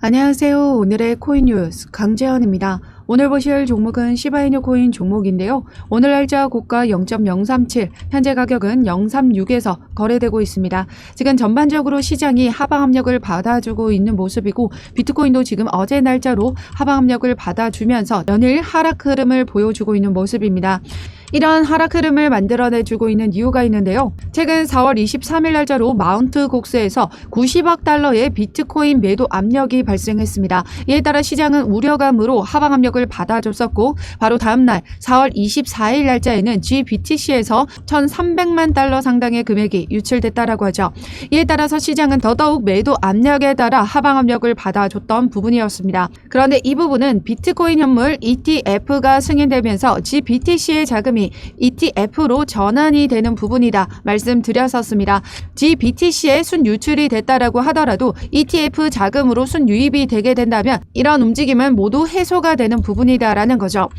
안녕하세요. 오늘의 코인 뉴스 강재현입니다. 오늘 보실 종목은 시바이뉴 코인 종목인데요. 오늘 날짜 고가 0.037, 현재 가격은 036에서 거래되고 있습니다. 지금 전반적으로 시장이 하방 압력을 받아주고 있는 모습이고, 비트코인도 지금 어제 날짜로 하방 압력을 받아주면서 연일 하락 흐름을 보여주고 있는 모습입니다. 이런 하락 흐름을 만들어내주고 있는 이유가 있는데요. 최근 4월 23일 날짜로 마운트 곡스에서 90억 달러의 비트코인 매도 압력이 발생했습니다. 이에 따라 시장은 우려감으로 하방 압력을 받아줬었고, 바로 다음날 4월 24일 날짜에는 GBTC에서 1,300만 달러 상당의 금액이 유출됐다라고 하죠. 이에 따라서 시장은 더더욱 매도 압력에 따라 하방 압력을 받아줬던 부분이었습니다. 그런데 이 부분은 비트코인 현물 ETF가 승인되면서 GBTC의 자금이 ETF로 전환이 되는 부분이다 말씀드렸었습니다. GBTC에 순유출이 됐다라고 하더라도 ETF 자금으로 순유입이 되게 된다면 이런 움직임은 모두 해소가 되는 부분이다라는 거죠.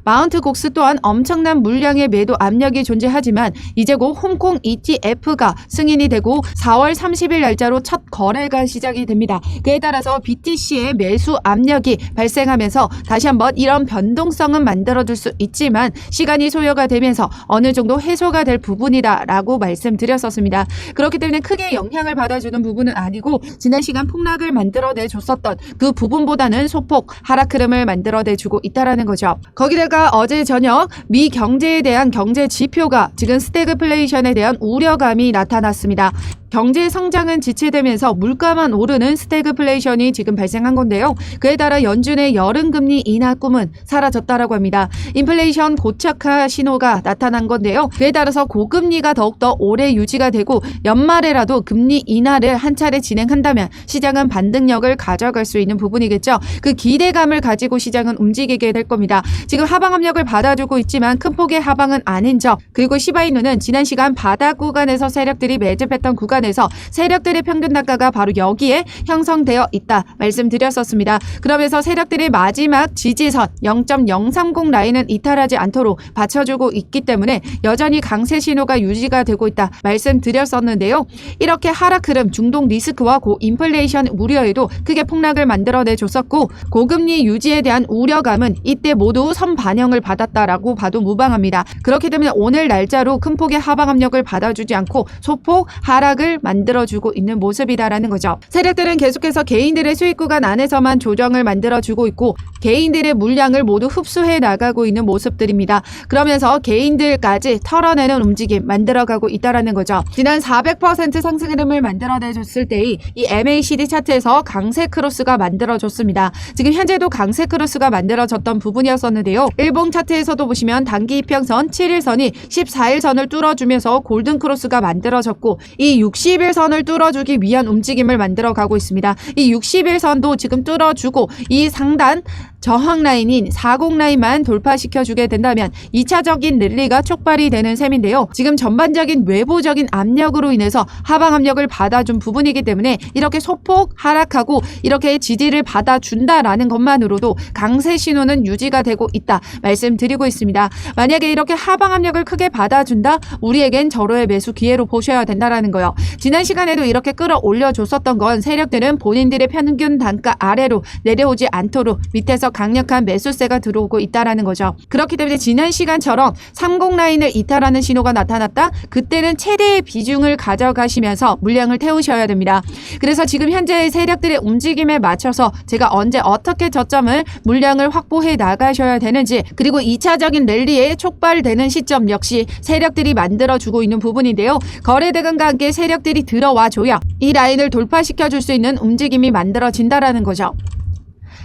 마운트 곡스 또한 엄청난 물량의 매도 압력이 존재하지만 이제 곧 홍콩 ETF가 승인이 되고 4월 30일 날짜로 첫 거래가 시작이 됩니다. 그에 따라서 BTC의 매수 압력이 발생하면서 다시 한번 이런 변동성은 만들어줄 수 있지만 시간이 소요가 되면서 어느 정도 해소가 될 부분이다라고 말씀드렸었습니다. 그렇기 때문에 크게 영향을 받아주는 부분은 아니고 지난 시간 폭락을 만들어내줬었던 그 부분보다는 소폭 하락 흐름을 만들어내주고 있다라는 거죠. 거기다가 어제 저녁 미 경제에 대한 경제 지표가 지금 스태그플레이션에 대한 우려감이 나타났습니다. 경제 성장은 지체되면서 물가만 오르는 스태그플레이션이 지금 발생한 건데요. 그에 따라 연준의 여름금리 인하 꿈은 사라졌다라고 합니다. 인플레이션 고착화 신호가 나타난 건데요. 그에 따라서 고금리가 더욱더 오래 유지가 되고 연말에라도 금리 인하를 한 차례 진행한다면 시장은 반등력을 가져갈 수 있는 부분이겠죠. 그 기대감을 가지고 시장은 움직이게 될 겁니다. 지금 하방 압력을 받아주고 있지만 큰 폭의 하방은 아닌 점, 그리고 시바이누는 지난 시간 바닥 구간에서 세력들이 매집했던 구간에서 세력들의 평균 단가가 바로 여기에 형성되어 있다 말씀드렸었습니다. 그러면서 세력들의 마지막 지지선 0.030 라인은 이탈하지 않도록 받쳐주고 있기 때문에 여전히 강세 신호가 유지가 되고 있다 말씀드렸었는데요. 이렇게 하락 흐름, 중동 리스크와 고인플레이션 우려에도 크게 폭락을 만들어내줬었고, 고금리 유지에 대한 우려감은 이때 모두 선반영을 받았다라고 봐도 무방합니다. 그렇기 때문에 오늘 날짜로 큰 폭의 하방 압력을 받아주지 않고 소폭 하락을 만들어주고 있는 모습이다라는 거죠. 세력들은 계속해서 개인들의 수익 구간 안에서만 조정을 만들어주고 있고 개인들의 물량을 모두 흡수해 나가고 있는 모습들입니다. 그러면서 개인들까지 털어내는 움직임 만들어가고 있다라는 거죠. 지난 400% 상승 흐름을 만들어내줬을 때의 이 MACD 차트에서 강세 크로스가 만들어졌습니다. 지금 현재도 강세 크로스가 만들어졌던 부분이었었는데요. 일봉 차트에서도 보시면 단기 이평선 7일선이 14일선을 뚫어주면서 골든 크로스가 만들어졌고 이 60일선을 뚫어주기 위한 움직임을 만들어가고 있습니다. 이 60일선도 지금 뚫어주고 이 상단 저항 라인인 40 라인만 돌파시켜주게 된다면 2차적인 랠리가 촉발이 되는 셈인데요. 지금 전반적인 외부적인 압력으로 인해서 하방 압력을 받아준 부분이기 때문에 이렇게 소폭 하락하고 이렇게 지지를 받아준다라는 것만으로도 강세 신호는 유지가 되고 있다 말씀드리고 있습니다. 만약에 이렇게 하방 압력을 크게 받아준다? 우리에겐 절호의 매수 기회로 보셔야 된다라는 거예요. 지난 시간에도 이렇게 끌어올려줬었던 건 세력들은 본인들의 평균 단가 아래로 내려오지 않도록 밑에서 강력한 매수세가 들어오고 있다라는 거죠. 그렇기 때문에 지난 시간처럼 30 라인을 이탈하는 신호가 나타났다? 그때는 최대의 비중을 가져가시면서 물량을 태우셔야 됩니다. 그래서 지금 현재의 세력들의 움직임에 맞춰서 제가 언제 어떻게 저점을 물량을 확보해 나가셔야 되는지, 그리고 2차적인 랠리에 촉발되는 시점 역시 세력들이 만들어주고 있는 부분인데요. 거래대금과 함께 세력들이 들어와줘야 이 라인을 돌파시켜줄 수 있는 움직임이 만들어진다라는 거죠.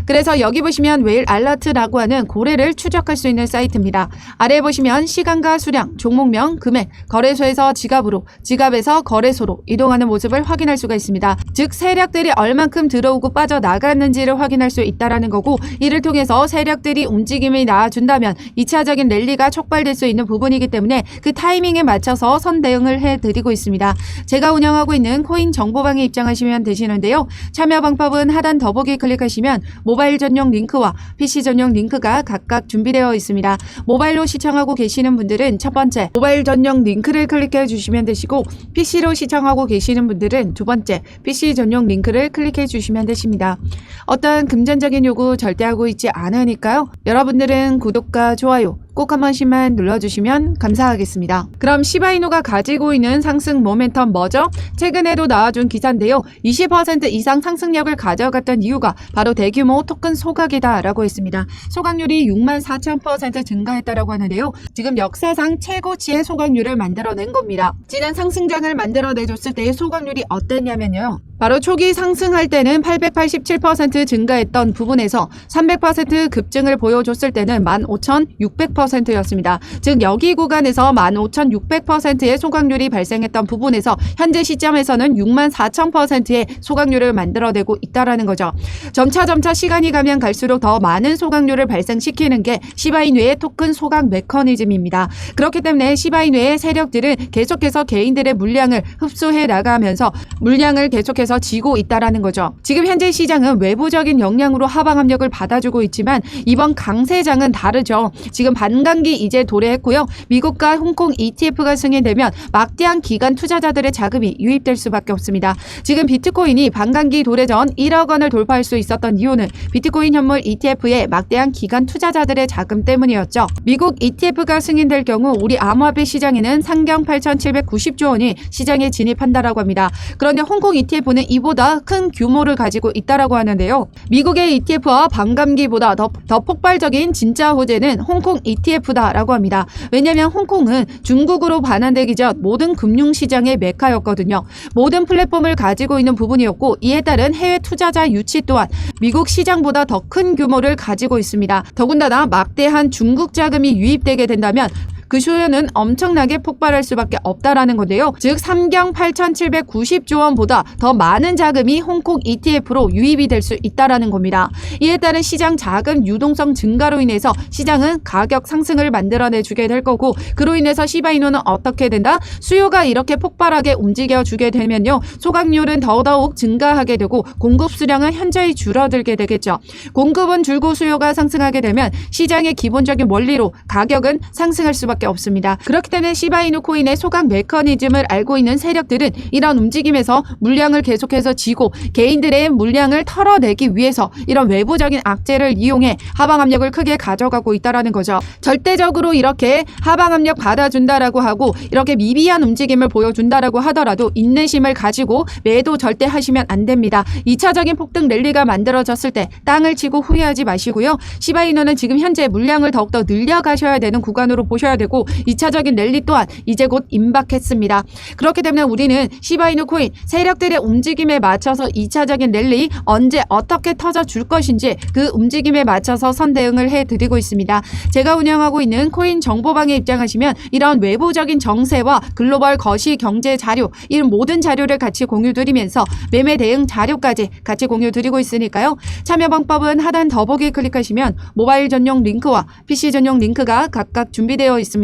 그래서 여기 보시면 웨일 알러트라고 하는 고래를 추적할 수 있는 사이트입니다. 아래에 보시면 시간과 수량, 종목명, 금액, 거래소에서 지갑으로, 지갑에서 거래소로 이동하는 모습을 확인할 수가 있습니다. 즉 세력들이 얼만큼 들어오고 빠져나갔는지를 확인할 수 있다는 거고, 이를 통해서 세력들이 움직임이 나와준다면 2차적인 랠리가 촉발될 수 있는 부분이기 때문에 그 타이밍에 맞춰서 선대응을 해드리고 있습니다. 제가 운영하고 있는 코인 정보방에 입장하시면 되시는데요. 참여 방법은 하단 더보기 클릭하시면 모바일 전용 링크와 PC 전용 링크가 각각 준비되어 있습니다. 모바일로 시청하고 계시는 분들은 첫 번째 모바일 전용 링크를 클릭해 주시면 되시고, PC로 시청하고 계시는 분들은 두 번째 PC 전용 링크를 클릭해 주시면 되십니다. 어떠한 금전적인 요구 절대 하고 있지 않으니까요. 여러분들은 구독과 좋아요 꼭 한 번씩만 눌러주시면 감사하겠습니다. 그럼 시바이누가 가지고 있는 상승 모멘텀 뭐죠? 최근에도 나와준 기사인데요. 20% 이상 상승력을 가져갔던 이유가 바로 대규모 토큰 소각이다 라고 했습니다. 소각률이 64,000% 증가했다라고 하는데요. 지금 역사상 최고치의 소각률을 만들어낸 겁니다. 지난 상승장을 만들어내줬을 때의 소각률이 어땠냐면요. 바로 초기 상승할 때는 887% 증가했던 부분에서 300% 급증을 보여줬을 때는 15,600%였습니다. 즉 여기 구간에서 15,600%의 소각률이 발생했던 부분에서 현재 시점에서는 64,000%의 소각률을 만들어내고 있다라는 거죠. 점차 시간이 가면 갈수록 더 많은 소각률을 발생시키는 게 시바이누의 토큰 소각 메커니즘입니다. 그렇기 때문에 시바이누의 세력들은 계속해서 개인들의 물량을 흡수해 나가면서 물량을 계속해서 지고 있다라는 거죠. 지금 현재 시장은 외부적인 영향으로 하방 압력을 받아주고 있지만 이번 강세장은 다르죠. 지금 반감기 이제 도래했고요. 미국과 홍콩 ETF가 승인되면 막대한 기관 투자자들의 자금이 유입될 수밖에 없습니다. 지금 비트코인이 반감기 도래 전 1억 원을 돌파할 수 있었던 이유는 비트코인 현물 ETF의 막대한 기관 투자자들의 자금 때문이었죠. 미국 ETF가 승인될 경우 우리 암호화폐 시장에는 상경 8,790조 원이 시장에 진입한다라고 합니다. 그런데 홍콩 ETF는 이보다 큰 규모를 가지고 있다라고 하는데요. 미국의 ETF와 반감기보다 더 폭발적인 진짜 호재는 홍콩 ETF다라고 합니다. 왜냐하면 홍콩은 중국으로 반환되기 전 모든 금융시장의 메카였거든요. 모든 플랫폼을 가지고 있는 부분이었고, 이에 따른 해외 투자자 유치 또한 미국 시장보다 더 큰 규모를 가지고 있습니다. 더군다나 막대한 중국 자금이 유입되게 된다면 그 수요는 엄청나게 폭발할 수밖에 없다라는 건데요. 즉 상경 8,790조 원보다 더 많은 자금이 홍콩 ETF로 유입이 될 수 있다라는 겁니다. 이에 따른 시장 자금 유동성 증가로 인해서 시장은 가격 상승을 만들어내주게 될 거고, 그로 인해서 시바이누는 어떻게 된다? 수요가 이렇게 폭발하게 움직여주게 되면요. 소각률은 더더욱 증가하게 되고 공급 수량은 현저히 줄어들게 되겠죠. 공급은 줄고 수요가 상승하게 되면 시장의 기본적인 원리로 가격은 상승할 수밖에 없습니다. 그렇기 때문에 시바이누 코인의 소각 메커니즘을 알고 있는 세력들은 이런 움직임에서 물량을 계속해서 지고 개인들의 물량을 털어내기 위해서 이런 외부적인 악재를 이용해 하방 압력을 크게 가져가고 있다라는 거죠. 절대적으로 이렇게 하방 압력 받아준다라고 하고 이렇게 미비한 움직임을 보여준다라고 하더라도 인내심을 가지고 매도 절대 하시면 안 됩니다. 2차적인 폭등 랠리가 만들어졌을 때 땅을 치고 후회하지 마시고요. 시바이누는 지금 현재 물량을 더욱더 늘려가셔야 되는 구간으로 보셔야 되고, 2차적인 랠리 또한 이제 곧 임박했습니다. 그렇기 때문에 우리는 시바이누 코인 세력들의 움직임에 맞춰서 2차적인 랠리 언제 어떻게 터져줄 것인지 그 움직임에 맞춰서 선대응을 해드리고 있습니다. 제가 운영하고 있는 코인 정보방에 입장하시면 이런 외부적인 정세와 글로벌 거시 경제 자료, 이런 모든 자료를 같이 공유드리면서 매매 대응 자료까지 같이 공유드리고 있으니까요. 참여 방법은 하단 더보기 클릭하시면 모바일 전용 링크와 PC 전용 링크가 각각 준비되어 있습니다.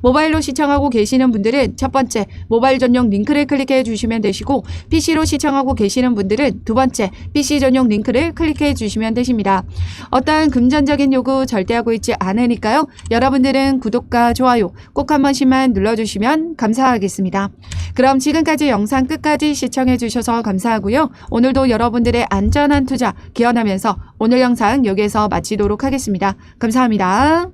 모바일로 시청하고 계시는 분들은 첫 번째 모바일 전용 링크를 클릭해 주시면 되시고, PC로 시청하고 계시는 분들은 두 번째 PC 전용 링크를 클릭해 주시면 되십니다. 어떠한 금전적인 요구 절대 하고 있지 않으니까요. 여러분들은 구독과 좋아요 꼭 한 번씩만 눌러주시면 감사하겠습니다. 그럼 지금까지 영상 끝까지 시청해 주셔서 감사하고요. 오늘도 여러분들의 안전한 투자 기원하면서 오늘 영상 여기에서 마치도록 하겠습니다. 감사합니다.